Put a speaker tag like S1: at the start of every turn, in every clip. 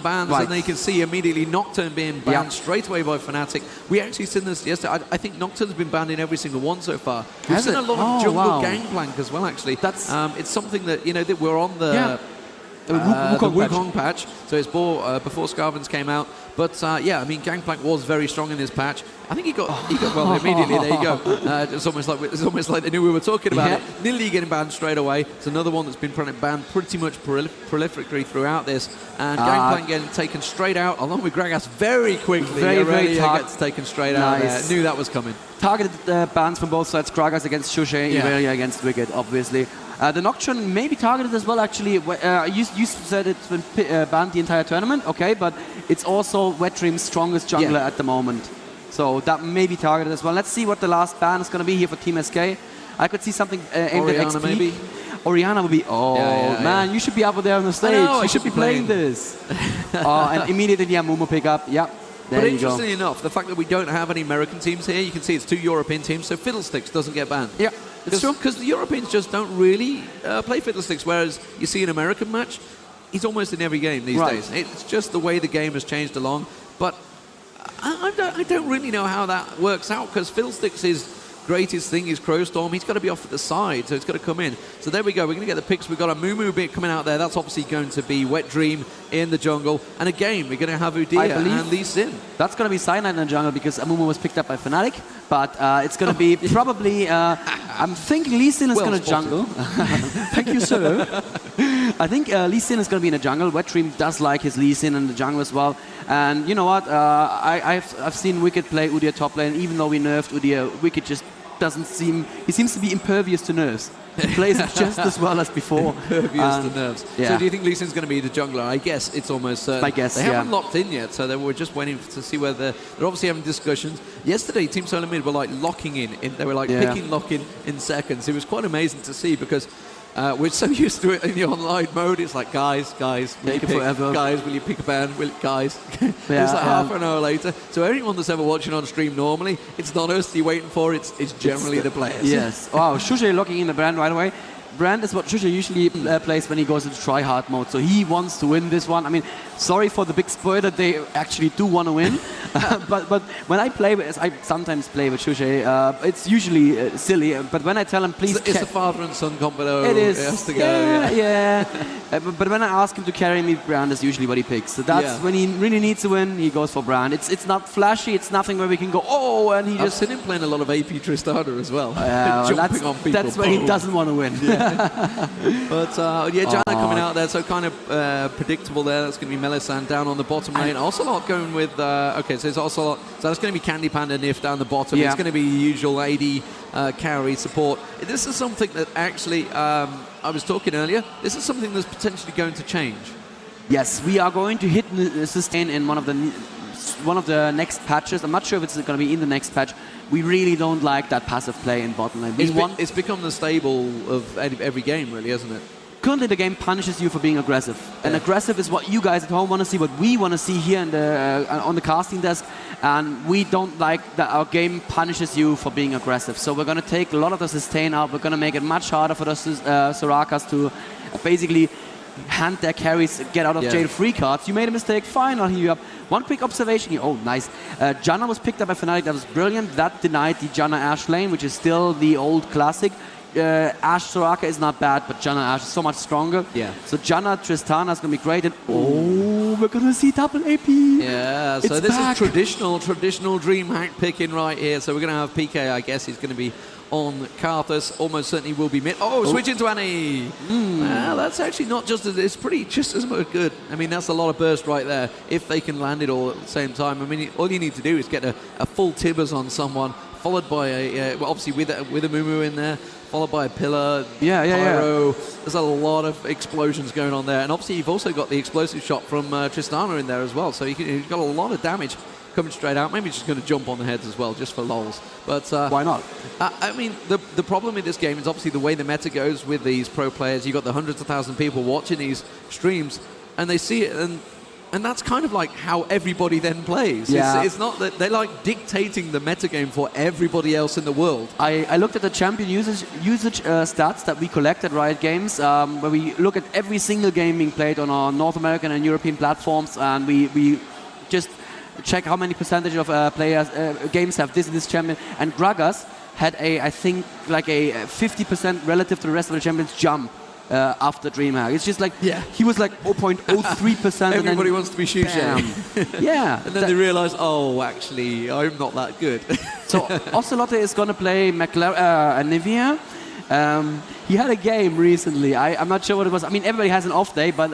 S1: bans, and they can see immediately Nocturne being banned straight away by Fnatic. We actually seen this yesterday. I think Nocturne's been banned in every single one so far. We've seen a lot of jungle gangplank as well, actually. That's it's something that, you know, that we're on the Wukong patch, so it's before Scarvins came out. But yeah, I mean, Gangplank was very strong in this patch. I think he got well immediately. There you go. It's almost like they knew we were talking about it. Nearly getting banned straight away. It's another one that's been banned pretty much prolifically throughout this. And Gangplank getting taken straight out, along with Gragas very quickly. Very gets taken straight out. There. Knew that was coming.
S2: Targeted bans from both sides. Gragas against Shushe, Irelia against Wicked, obviously. The Nocturne may be targeted as well, actually. You said it's been banned the entire tournament, okay, but it's also Wet Dream's strongest jungler at the moment. So that may be targeted as well. Let's see what the last ban is going to be here for Team SK. I could see something aimed at XP. Maybe. Orianna would be, man, you should be up there on the stage. You should be playing this. And immediately, Mumu pick up,
S1: But interestingly enough, the fact that we don't have any American teams here, you can see it's 2 European teams, so Fiddlesticks doesn't get banned.
S2: Yeah, it's true.
S1: Because the Europeans just don't really play Fiddlesticks, whereas you see an American match, he's almost in every game these days. It's just the way the game has changed along. But I don't really know how that works out, because Fiddlesticks' greatest thing is Crowstorm. He's got to be off at the side, so it's got to come in. So there we go. We're going to get the picks. We've got a Mumu bit coming out there. That's obviously going to be Wet Dream in the jungle. And again, we're going to have Udyr and Lee Sin.
S2: That's going to be Cyanide in the jungle, because Mumu was picked up by Fnatic. But it's going to be probably... I'm thinking Lee Sin is going to jungle. Thank you, sir. I think Lee Sin is going to be in the jungle. Wet Dream does like his Lee Sin in the jungle as well. And you know what? I've seen Wicked play Udyr top lane. Even though we nerfed Udyr, Wicked just doesn't seem... He seems to be impervious to nerfs. He plays just as well as before.
S1: Impervious to nerfs. So do you think Lee Sin's going to be the jungler? I guess it's almost certain.
S2: I guess,
S1: they haven't locked in yet, so they were just waiting to see whether... They're obviously having discussions. Yesterday, Team Solar Mid were like locking in. They were like picking lock in seconds. It was quite amazing to see, because we're so used to it in the online mode. It's like, guys, will you pick? Guys, will you pick a ban? Guys. It's like half an hour later. So anyone that's ever watching on stream normally, it's not us you're waiting for, it's generally the players.
S2: Yes. Wow, Shushe locking in the brand right away. Brand is what Shushe usually plays when he goes into try-hard mode. So he wants to win this one. I mean, sorry for the big spoiler, they actually do want to win. but when I play, I sometimes play with Shushe. It's usually silly, but when I tell him, please...
S1: It's a father and son combo.
S2: It is.
S1: It has to go,
S2: but when I ask him to carry me, Brand is usually what he picks. So that's when he really needs to win, he goes for Brand. It's not flashy, it's nothing where we can go, and he
S1: I've seen him playing a lot of AP Tristana as well. Jumping on people.
S2: That's when he doesn't want to win.
S1: But Janna coming out there, so kind of predictable there. That's going to be Melisande down on the bottom lane. Ocelot going with, so it's Ocelot. So that's going to be Candy Panda Nif down the bottom. It's going to be usual AD carry support. This is something that actually, I was talking earlier, this is something that's potentially going to change.
S2: Yes, we are going to hit sustain in one of the next patches. I'm not sure if it's going to be in the next patch. We really don't like that passive play in bottom lane.
S1: It's become the stable of every game, really, hasn't it?
S2: Currently, the game punishes you for being aggressive. And aggressive is what you guys at home want to see, what we want to see here in on the casting desk. And we don't like that our game punishes you for being aggressive. So we're going to take a lot of the sustain out. We're going to make it much harder for the Sorakas to basically hand their carries, get out of jail free cards. You made a mistake, fine, I'll heal you up. One quick observation here. Oh, nice. Janna was picked up by Fnatic. That was brilliant. That denied the Janna Ashe lane, which is still the old classic. Ashe Soraka is not bad, but Janna Ashe is so much stronger.
S1: Yeah.
S2: So Janna Tristana is going to be great. And we're going to see double AP.
S1: Yeah, so this is traditional dream hack picking right here. So we're going to have PK, I guess, he's going to be on Karthus, almost certainly will be mid. Switching to Annie. Well, that's actually not just as, it's pretty just as much good. I mean, that's a lot of burst right there, if they can land it all at the same time. I mean, all you need to do is get a full Tibbers on someone, followed by well, obviously with a Mumu in there, followed by a pillar, pyro. There's a lot of explosions going on there. And obviously you've also got the explosive shot from Tristana in there as well. So you've got a lot of damage coming straight out. Maybe just going to jump on the heads as well, just for lols. But
S2: why not?
S1: I mean, the problem with this game is obviously the way the meta goes with these pro players. You've got the hundreds of thousands of people watching these streams, and they see it, and And that's kind of like how everybody then plays.
S2: Yeah.
S1: It's not that they're like dictating the metagame for everybody else in the world.
S2: I looked at the champion usage stats that we collect at Riot Games, where we look at every single game being played on our North American and European platforms, and we just check how many percentage of games have this champion. And Gragas had I think like a 50% relative to the rest of the champions jump after DreamHack. It's just like, he was like 0.03%.
S1: Everybody wants to be Shushei.
S2: Yeah.
S1: And then they realize, oh, actually, I'm not that good.
S2: So Ocelote is going to play Nivea. He had a game recently. I'm not sure what it was. I mean, everybody has an off day, but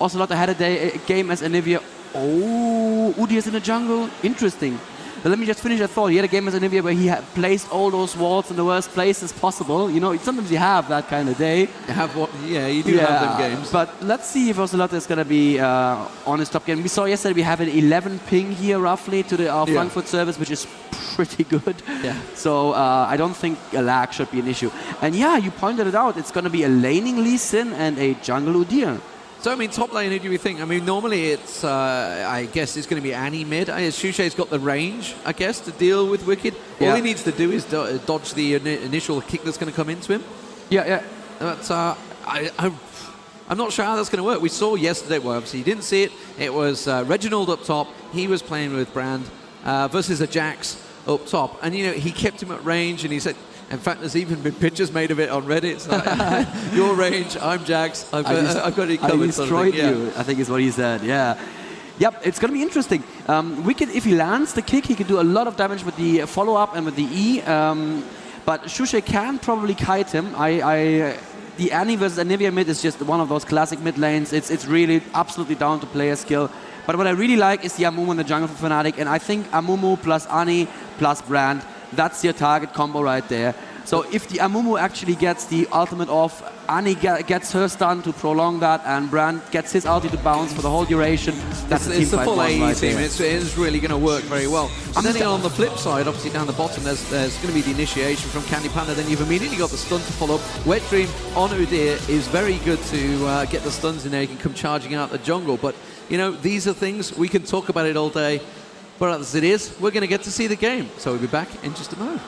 S2: Ocelote had a game as Nivea. Oh, Udyr is in the jungle. Interesting. But let me just finish that thought. He had a game as Nivea where he placed all those wards in the worst places possible. You know, sometimes you have that kind of day.
S1: You do have them games.
S2: But let's see if Ocelote is going to be on his top game. We saw yesterday we have an 11 ping here roughly to our Frankfurt service, which is pretty good.
S1: Yeah.
S2: So I don't think a lag should be an issue. And yeah, you pointed it out. It's going to be a laning Lee Sin and a jungle Udyr.
S1: So, I mean, top lane, who do we think? I mean, normally it's, I guess it's going to be Annie mid. Shushei's got the range, I guess, to deal with Wicked. All he needs to do is dodge the initial kick that's going to come into him.
S2: Yeah.
S1: But I'm not sure how that's going to work. We saw yesterday, well, obviously you didn't see it. It was Reginald up top. He was playing with Brand versus a Jax up top. And, you know, he kept him at range and he said, in fact, there's even been pictures made of it on Reddit. It's like, your range, I'm Jax, I've got it covered.
S2: I destroyed you, I think is what he said, yeah. Yep, it's going to be interesting. Wicked, if he lands the kick, he can do a lot of damage with the follow-up and with the E. But Shushei can probably kite him. The Annie versus Anivia mid is just one of those classic mid lanes. It's really absolutely down to player skill. But what I really like is the Amumu in the jungle for Fnatic. And I think Amumu plus Annie plus Brand, that's your target combo right there. So if the Amumu actually gets the ultimate off, Annie gets her stun to prolong that, and Brand gets his ulti to bounce for the whole duration. That's
S1: it's the full AE
S2: right
S1: team.
S2: there.
S1: It's really going to work very well. And then on the flip side, obviously down the bottom, there's going to be the initiation from Candy Panda. Then you've immediately got the stun to follow up. Wet Dream on Udyr is very good to get the stuns in there. You can come charging out the jungle. But, you know, these are things, we can talk about it all day. But as it is, we're going to get to see the game. So we'll be back in just a moment.